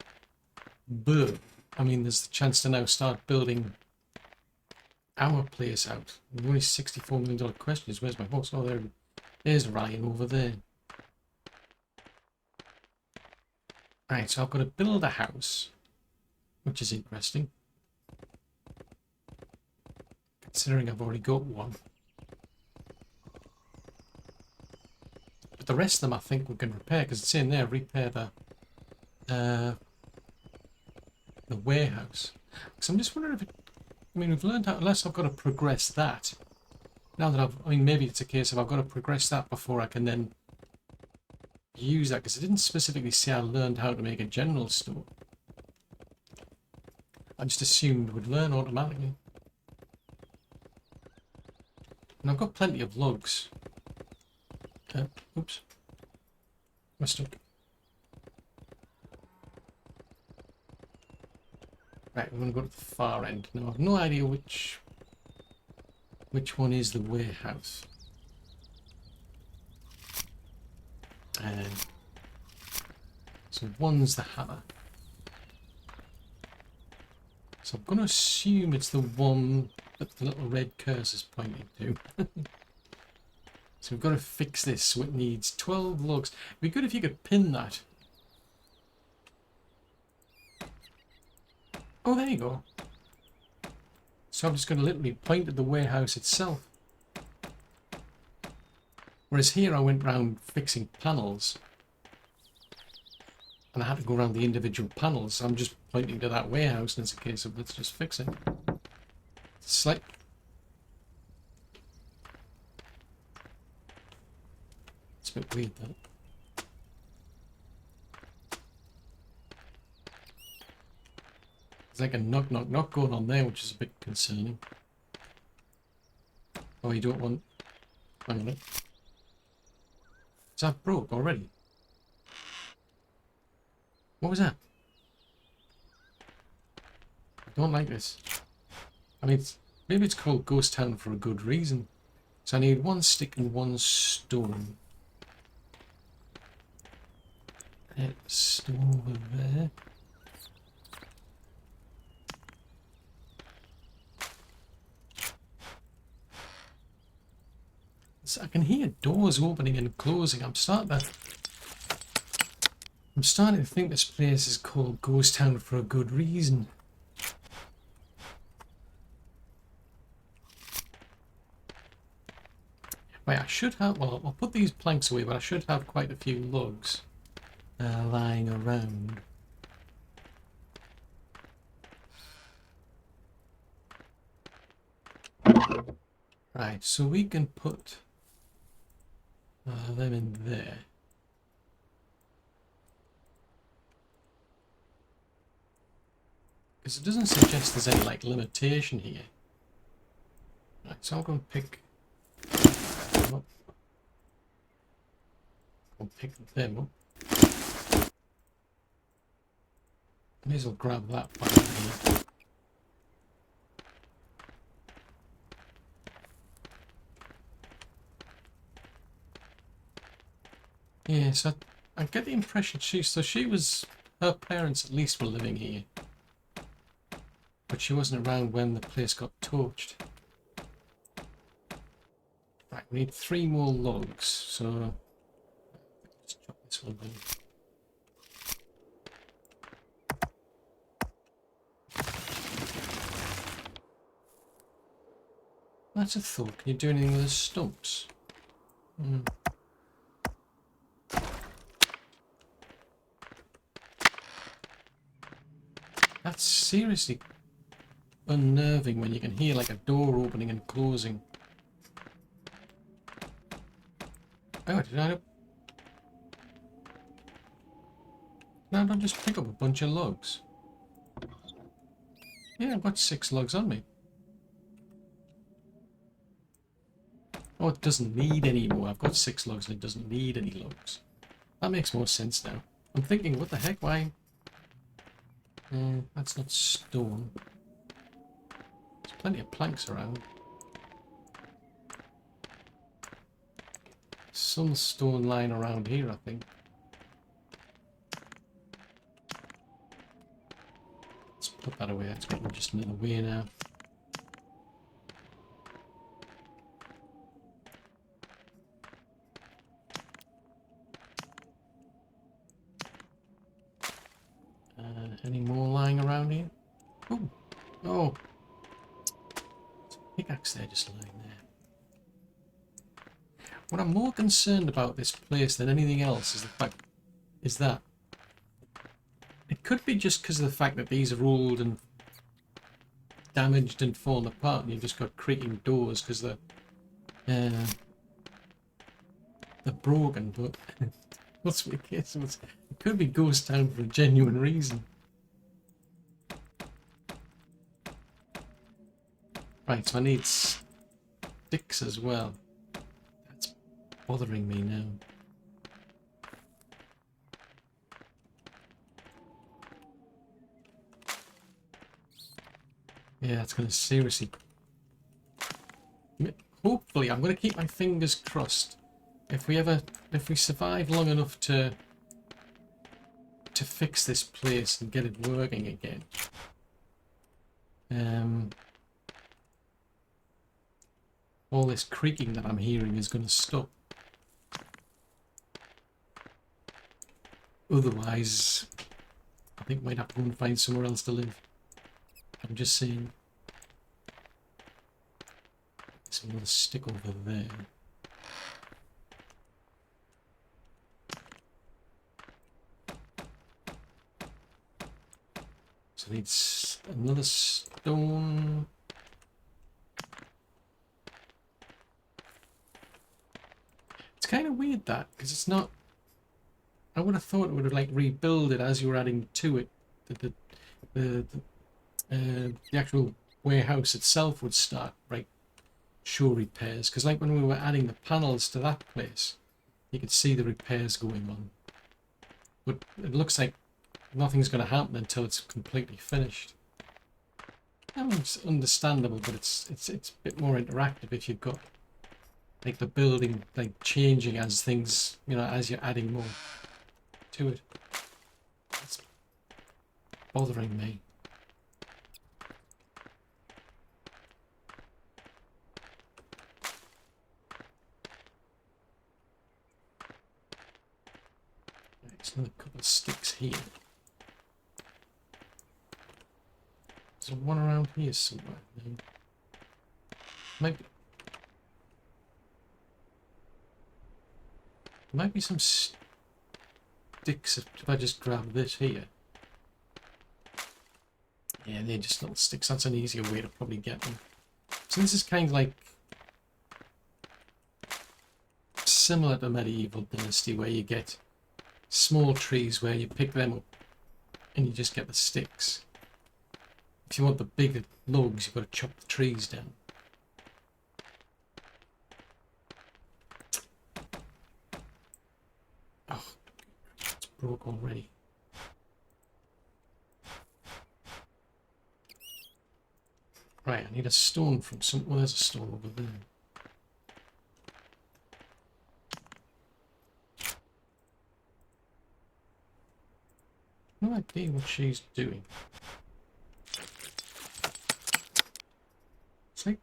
But, I mean, there's the chance to now start building our place out. The only $64 million question is, where's my horse? Oh, there's Ryan over there. Alright, so I've got to build a house, which is interesting. Considering I've already got one. But the rest of them I think we can repair, because it's in there, repair the warehouse. So I'm just wondering if I mean, we've learned how, unless I've got to progress that. Now that I mean, maybe it's a case of I've got to progress that before I can then use that, because it didn't specifically say I learned how to make a general store. I just assumed we'd learn automatically. And I've got plenty of logs. Oops. I'm stuck. Right, we're going to go to the far end. Now, I've no idea which one is the warehouse. So one's the hammer. So I'm going to assume it's the one that the little red cursor is pointing to. So we've got to fix this. So it needs 12 logs. It'd be good if you could pin that. Oh, there you go. So I'm just going to literally point at the warehouse itself. Whereas here I went round fixing panels. And I had to go around the individual panels. So I'm just pointing to that warehouse and it's a case of let's just fix it. It's like... It's a bit weird that. There's like a knock knock knock going on there, which is a bit concerning. Oh, you don't want... Hang on a minute. Is that broke already? What was that? I don't like this. I mean, maybe it's called Ghost Town for a good reason. So I need one stick and one stone. Stone over there. I can hear doors opening and closing. I'm starting to think this place is called Ghost Town for a good reason. Right, I should have, well, I'll put these planks away, but I should have quite a few logs lying around. Right, so we can put them in there. Because it doesn't suggest there's any, like, limitation here. Right, so I'm going to pick them up. I'll pick them up. May as well grab that file here. Yeah, so I get the impression her parents at least were living here. But she wasn't around when the place got torched. Right, we need 3 more logs, so let's chop this one down. That's a thought. Can you do anything with the stumps? That's seriously unnerving when you can hear like a door opening and closing. Oh, did I not just pick up a bunch of logs? Yeah, I've got 6 logs on me. Oh, it doesn't need any more. I've got 6 logs and it doesn't need any logs. That makes more sense now. I'm thinking, what the heck, why? That's not stone. There's plenty of planks around. Some stone lying around here, I think. Let's put that away. That's got just another way now. Any more lying around here? Oh, oh! There's a pickaxe there, just lying there. What I'm more concerned about this place than anything else is that it could be just because of the fact that these are old and damaged and fallen apart, and you've just got creaking doors because they're broken. But what's the case? It could be Ghost Town for a genuine reason. Right, so I need sticks as well. That's bothering me now. Yeah, it's going to seriously... Hopefully, I'm going to keep my fingers crossed. If we survive long enough to fix this place and get it working again. All this creaking that I'm hearing is going to stop. Otherwise, I think we might have to go and find somewhere else to live. I'm just saying. There's another stick over there. So I need another stone. It's kind of weird that, because it's not... I would have thought it would have like rebuild it as you were adding to it. The actual warehouse itself would start show repairs, because like when we were adding the panels to that place, you could see the repairs going on. But it looks like nothing's going to happen until it's completely finished. I mean, it's understandable, but it's a bit more interactive if you've got like the building like changing as things, you know, as you're adding more to it. It's bothering me. There's another couple of sticks here. There's one around here somewhere. No. Maybe. Might be some sticks if I just grab this here. Yeah, they're just little sticks. That's an easier way to probably get them. So this is kind of like similar to Medieval Dynasty, where you get small trees where you pick them up and you just get the sticks. If you want the bigger logs, you've got to chop the trees down. Oh, it's broke already. Right, I need a stone from some... Well, there's a stone over there. No idea what she's doing. It's like...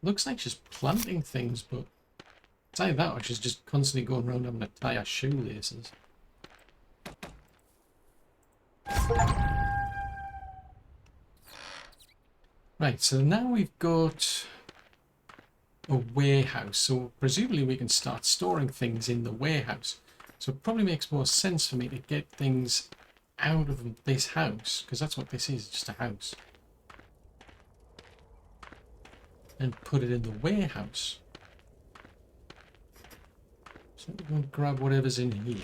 Looks like she's planting things, but... It's either that or she's just constantly going around having to tie her shoelaces. Right, so now we've got a warehouse, so presumably we can start storing things in the warehouse. So it probably makes more sense for me to get things out of this house, because that's what this is, just a house. And put it in the warehouse. So we're going to grab whatever's in here.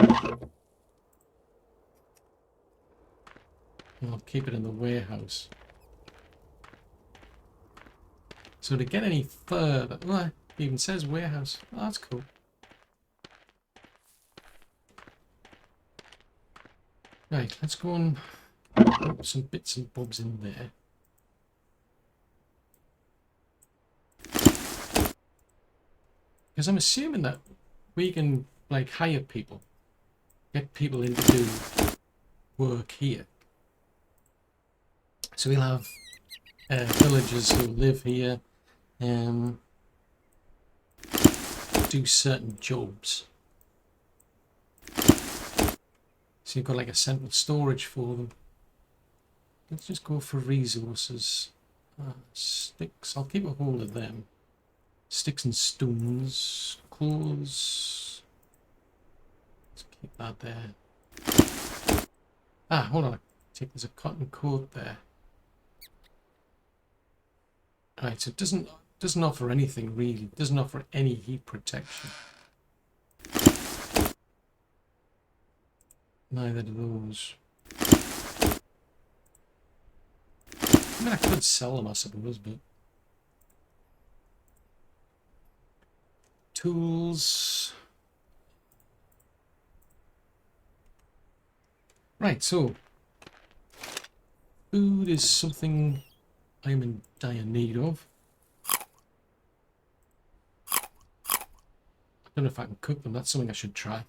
And I'll keep it in the warehouse. So to get any further, well, it even says warehouse. Oh, that's cool. Right, let's go and put some bits and bobs in there. Because I'm assuming that we can, like, hire people. Get people in to do work here. So we'll have villagers who live here. Do certain jobs. So you've got like a central storage for them. Let's just go for resources. Sticks, I'll keep a hold of them. Sticks and stones. Clothes. Let's keep that there. Ah, hold on. I think there's a cotton coat there. Alright, so it doesn't offer anything really. It doesn't offer any heat protection. Neither do those. I mean, I could sell them, I suppose, but... Tools... Right, so... Food is something I'm in dire need of. I don't know if I can cook them, that's something I should try.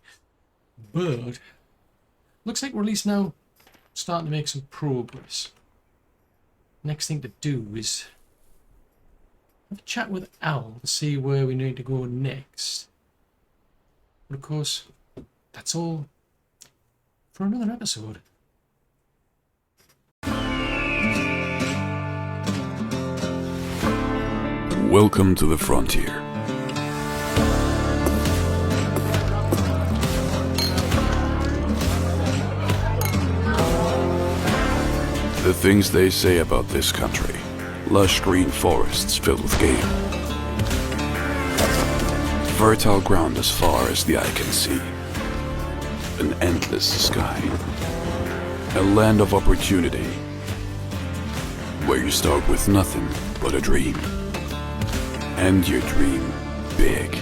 But... Looks like we're at least now starting to make some progress. Next thing to do is have a chat with Al to see where we need to go next. But of course, that's all for another episode. Welcome to the frontier. The things they say about this country. Lush green forests filled with game. Fertile ground as far as the eye can see. An endless sky. A land of opportunity. Where you start with nothing but a dream. And you dream big.